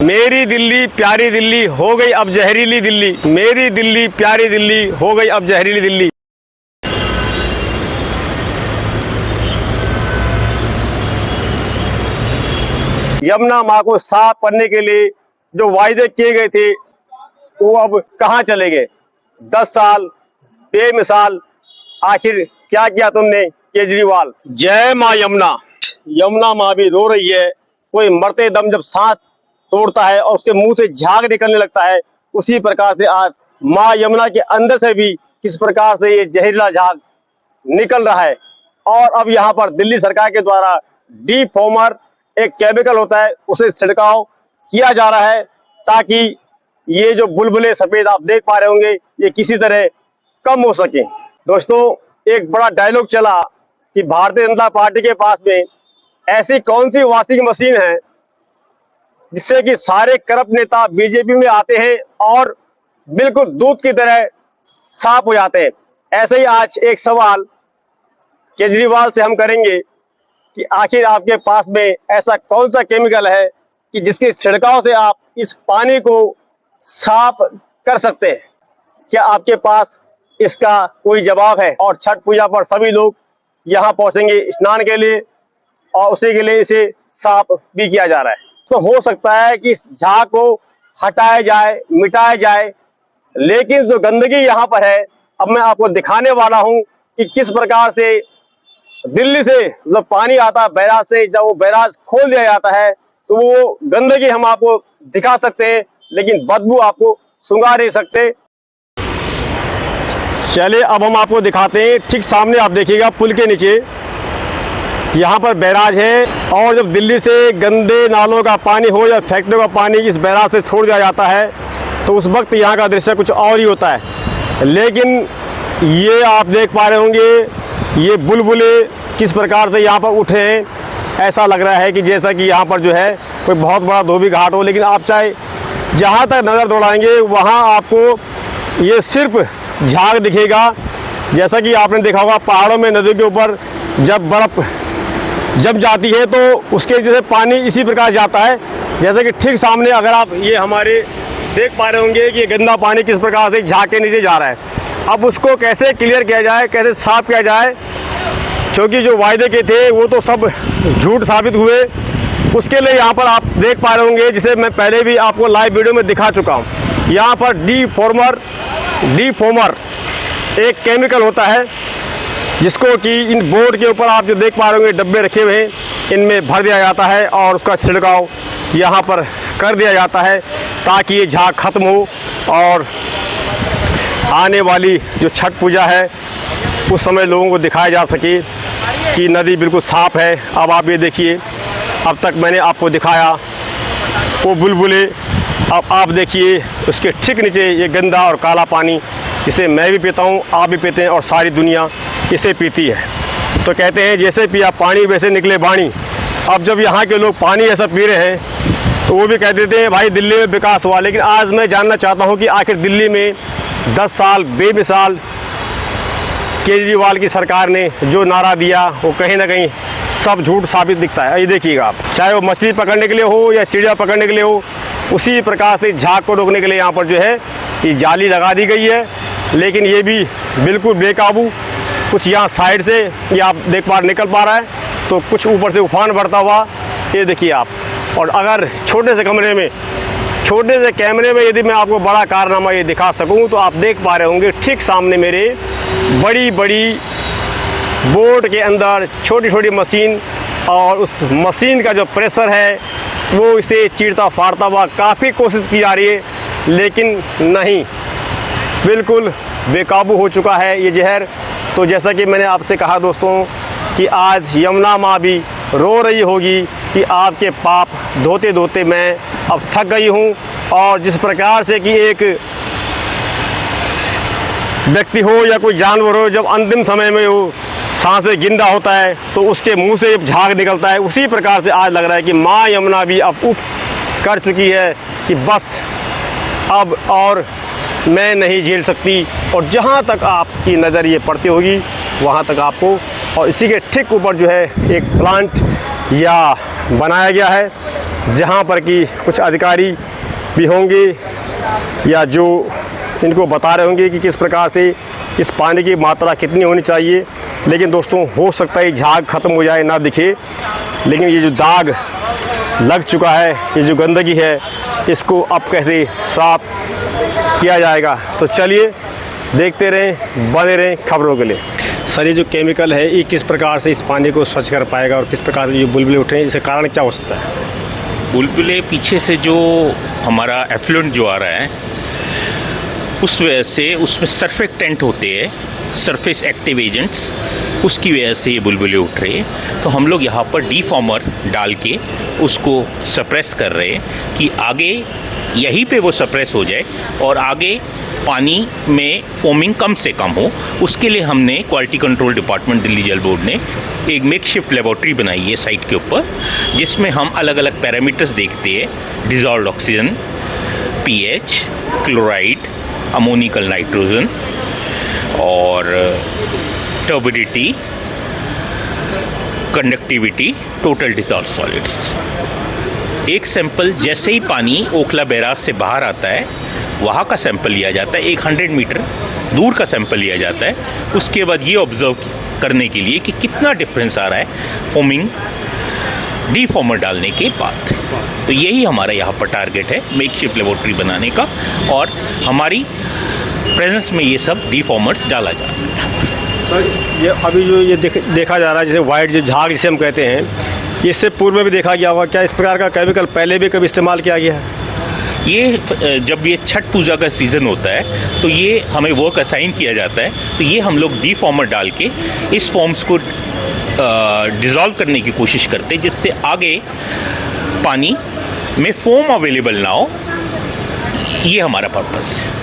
मेरी दिल्ली प्यारी दिल्ली हो गई अब जहरीली दिल्ली, मेरी दिल्ली प्यारी दिल्ली हो गई अब जहरीली दिल्ली। यमुना माँ को साफ करने के लिए जो वायदे किए गए थे वो अब कहाँ चले गए? 10 साल बेमिसाल, आखिर क्या किया तुमने केजरीवाल? जय माँ यमुना। यमुना माँ भी रो रही है। कोई मरते दम जब सांस तोड़ता है और उसके मुंह से झाग निकलने लगता है, उसी प्रकार से आज माँ यमुना के अंदर से भी किस प्रकार से ये जहरीला झाग निकल रहा है। और अब यहाँ पर दिल्ली सरकार के द्वारा डीफॉर्मर एक केमिकल होता है, उसे छिड़काव किया जा रहा है ताकि ये जो बुलबुले सफेद आप देख पा रहे होंगे ये किसी तरह कम हो सके। दोस्तों, एक बड़ा डायलॉग चला कि भारतीय जनता पार्टी के पास में ऐसी कौन सी वॉशिंग मशीन है जिससे कि सारे करप्ट नेता बीजेपी में आते हैं और बिल्कुल दूध की तरह साफ हो जाते हैं। ऐसे ही आज एक सवाल केजरीवाल से हम करेंगे कि आखिर आपके पास में ऐसा कौन सा केमिकल है कि जिसके छिड़काव से आप इस पानी को साफ कर सकते हैं? क्या आपके पास इसका कोई जवाब है? और छठ पूजा पर सभी लोग यहाँ पहुंचेंगे स्नान के लिए और उसी के लिए इसे साफ भी किया जा रहा है। तो हो सकता है कि इस झाग को हटाया जाए, मिटाया जाए, लेकिन जो गंदगी यहाँ पर है अब मैं आपको दिखाने वाला हूँ कि किस प्रकार से दिल्ली से जब पानी आता है बैराज से, जब वो बैराज खोल दिया जाता है तो वो गंदगी हम आपको दिखा सकते हैं लेकिन बदबू आपको सूंघा नहीं सकते। चलिए अब हम आपको दिखाते हैं। ठीक सामने आप देखिएगा पुल के नीचे यहाँ पर बैराज है और जब दिल्ली से गंदे नालों का पानी हो या फैक्ट्रियों का पानी इस बैराज से छोड़ दिया जाता है तो उस वक्त यहाँ का दृश्य कुछ और ही होता है। लेकिन ये आप देख पा रहे होंगे ये बुलबुले किस प्रकार से यहाँ पर उठे हैं। ऐसा लग रहा है कि जैसा कि यहाँ पर जो है कोई बहुत बड़ा धोबी घाट हो, लेकिन आप चाहे जहाँ तक नज़र दौड़ाएंगे वहाँ आपको ये सिर्फ झाग दिखेगा। जैसा कि आपने देखा होगा पहाड़ों में नदी के ऊपर जब बर्फ़ जम जाती है तो उसके जैसे पानी इसी प्रकार जाता है। जैसे कि ठीक सामने अगर आप ये हमारे देख पा रहे होंगे कि ये गंदा पानी किस प्रकार से झाग के नीचे जा रहा है। अब उसको कैसे क्लियर किया जाए, कैसे साफ किया जाए, क्योंकि जो वायदे के थे वो तो सब झूठ साबित हुए। उसके लिए यहाँ पर आप देख पा रहे होंगे, जिसे मैं पहले भी आपको लाइव वीडियो में दिखा चुका हूँ, यहाँ पर डीफॉर्मर एक केमिकल होता है जिसको कि इन बोर्ड के ऊपर आप जो देख पा रहे होंगे डब्बे रखे हुए हैं, इनमें भर दिया जाता है और उसका छिड़काव यहाँ पर कर दिया जाता है ताकि ये झाग ख़त्म हो और आने वाली जो छठ पूजा है उस समय लोगों को दिखाया जा सके कि नदी बिल्कुल साफ़ है। अब आप ये देखिए, अब तक मैंने आपको दिखाया वो बुलबुले, अब आप देखिए उसके ठीक नीचे ये गंदा और काला पानी, इसे मैं भी पीता हूँ, आप भी पीते हैं और सारी दुनिया इसे पीती है। तो कहते हैं जैसे पिया पानी वैसे निकले बाणी। अब जब यहाँ के लोग पानी ऐसा पी रहे हैं तो वो भी कह देते हैं भाई दिल्ली में विकास हुआ। लेकिन आज मैं जानना चाहता हूँ कि आखिर दिल्ली में 10 साल बेमिसाल केजरीवाल की सरकार ने जो नारा दिया वो कहीं ना कहीं सब झूठ साबित दिखता है। ये देखिएगा आप, चाहे वो मछली पकड़ने के लिए हो या चिड़िया पकड़ने के लिए हो, उसी प्रकार से झाग को रोकने के लिए यहाँ पर जो है ये जाली लगा दी गई है। लेकिन ये भी बिल्कुल बेकाबू, कुछ यहाँ साइड से ये आप देख पा निकल पा रहा है तो कुछ ऊपर से उफान बढ़ता हुआ ये देखिए आप। और अगर छोटे से कमरे में, छोटे से कैमरे में यदि मैं आपको बड़ा कारनामा ये दिखा सकूं तो आप देख पा रहे होंगे ठीक सामने मेरे बड़ी बड़ी बोर्ड के अंदर छोटी छोटी मशीन, और उस मशीन का जो प्रेशर है वो इसे चीरता फाड़ता हुआ काफ़ी कोशिश की जा रही है, लेकिन नहीं, बिल्कुल बेकाबू हो चुका है ये जहर। तो जैसा कि मैंने आपसे कहा दोस्तों कि आज यमुना माँ भी रो रही होगी कि आपके पाप धोते धोते मैं अब थक गई हूँ। और जिस प्रकार से कि एक व्यक्ति हो या कोई जानवर हो, जब अंतिम समय में वो सांसें गिंदा होता है तो उसके मुंह से झाग निकलता है, उसी प्रकार से आज लग रहा है कि माँ यमुना भी अब उफ कर चुकी है कि बस अब और मैं नहीं झेल सकती। और जहाँ तक आपकी नज़र ये पड़ती होगी वहाँ तक आपको, और इसी के ठीक ऊपर जो है एक प्लांट या बनाया गया है जहाँ पर कि कुछ अधिकारी भी होंगे या जो इनको बता रहे होंगे कि किस प्रकार से इस पानी की मात्रा कितनी होनी चाहिए। लेकिन दोस्तों, हो सकता है झाग ख़त्म हो जाए, ना दिखे, लेकिन ये जो दाग लग चुका है, ये जो गंदगी है, इसको अब कैसे साफ किया जाएगा। तो चलिए देखते रहें, बने रहें खबरों के लिए। सर, ये जो केमिकल है, ये किस प्रकार से इस पानी को स्वच्छ कर पाएगा और किस प्रकार से जो बुलबुले उठ रहे हैं, इसका कारण क्या हो सकता है? बुलबुले पीछे से जो हमारा एफ्लुएंट जो आ रहा है, उस वजह से उसमें सर्फेक्टेंट होते हैं, सरफेस एक्टिव एजेंट्स, उसकी वजह से ये बुलबुले उठ रहे हैं। तो हम लोग यहाँ पर डीफॉर्मर डाल के उसको सप्रेस कर रहे हैं कि आगे यहीं पे वो सप्रेस हो जाए और आगे पानी में फोमिंग कम से कम हो। उसके लिए हमने क्वालिटी कंट्रोल डिपार्टमेंट दिल्ली जल बोर्ड ने एक मेकशिफ्ट लेबोरेटरी बनाई है साइट के ऊपर, जिसमें हम अलग अलग पैरामीटर्स देखते हैं, dissolved oxygen, pH, chloride, ammoniacal nitrogen और turbidity, conductivity, total dissolve solids. एक सैंपल जैसे ही पानी ओखला बैराज से बाहर आता है, वहाँ का सैंपल लिया जाता है, 100 मीटर दूर का सैंपल लिया जाता है। उसके बाद ये ऑब्जर्व करने के लिए कि कितना डिफरेंस आ रहा है फोमिंग डीफॉर्मर डालने के बाद। तो यही हमारा यहाँ पर टारगेट है, मेकशिफ्ट लेबोरेटरी बनाने का, और हमारी प्रेजेंस में ये सब डीफॉर्मर्स डाला जा रहा है। सर, ये अभी जो ये देखा जा रहा है, जैसे वाइट जो झाग जिसे हम कहते हैं, इससे पूर्व में भी देखा गया होगा। क्या इस प्रकार का केमिकल पहले भी कभी इस्तेमाल किया गया है? ये जब ये छठ पूजा का सीज़न होता है तो ये हमें वर्क असाइन किया जाता है, तो ये हम लोग डीफॉर्मर डाल के इस फॉर्म्स को डिज़ोल्व करने की कोशिश करते हैं, जिससे आगे पानी में फोम अवेलेबल ना हो। ये हमारा पर्पस है।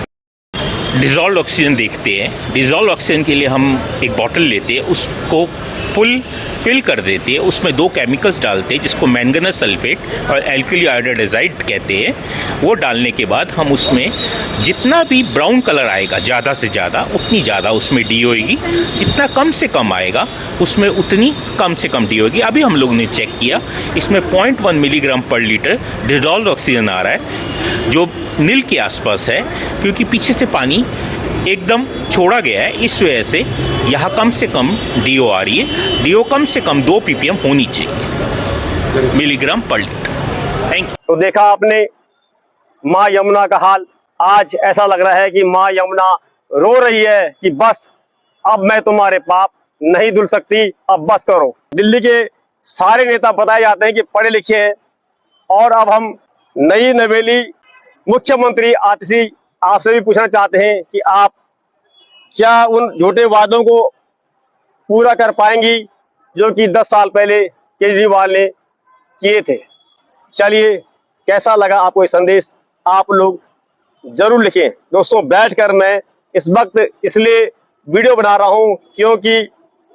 डिज़ोल्व ऑक्सीजन देखते हैं। डिज़ोल्व ऑक्सीजन के लिए हम एक बॉटल लेते हैं, उसको फिल कर देते हैं, उसमें 2 केमिकल्स डालते हैं जिसको मैंगनस सल्फेट और एल्कली आयोडाइड कहते हैं। वो डालने के बाद हम उसमें जितना भी ब्राउन कलर आएगा, ज़्यादा से ज़्यादा उतनी ज़्यादा उसमें डी होएगी, जितना कम से कम आएगा उसमें उतनी कम से कम डी होगी। अभी हम लोगों ने चेक किया, इसमें 0.1 मिलीग्राम पर लीटर डिज़ोल्व ऑक्सीजन आ रहा है, जो नील के आसपास है, क्योंकि पीछे से पानी एकदम छोड़ा गया है। इस वजह से यहाँ कम से कम डीओ आ रही है। डीओ कम से कम 2 ppm होनी चाहिए, मिलीग्राम पर लीटर। Thank you. तो देखा आपने माँ यमुना का हाल। आज ऐसा लग रहा है कि माँ यमुना रो रही है कि बस अब मैं तुम्हारे पाप नहीं धुल सकती, अब बस करो। दिल्ली के सारे नेता बताए जाते हैं कि पढ़े लिखे हैं, और अब हम नई नवेली मुख्यमंत्री आतिशी आपसे भी पूछना चाहते हैं कि आप क्या उन झूठे वादों को पूरा कर पाएंगी जो कि 10 साल पहले केजरीवाल ने किए थे। चलिए, कैसा लगा आपको ये संदेश, आप लोग जरूर लिखें। दोस्तों, बैठकर मैं इस वक्त इसलिए वीडियो बना रहा हूं क्योंकि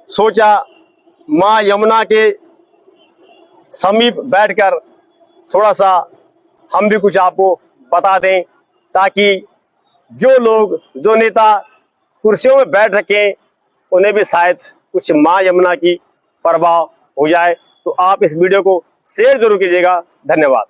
सोचा माँ यमुना के समीप बैठकर थोड़ा सा हम भी कुछ आपको बता दें, ताकि जो लोग, जो नेता कुर्सियों में बैठ रखे, उन्हें भी शायद कुछ माँ यमुना की परवाह हो जाए। तो आप इस वीडियो को शेयर जरूर कीजिएगा। धन्यवाद।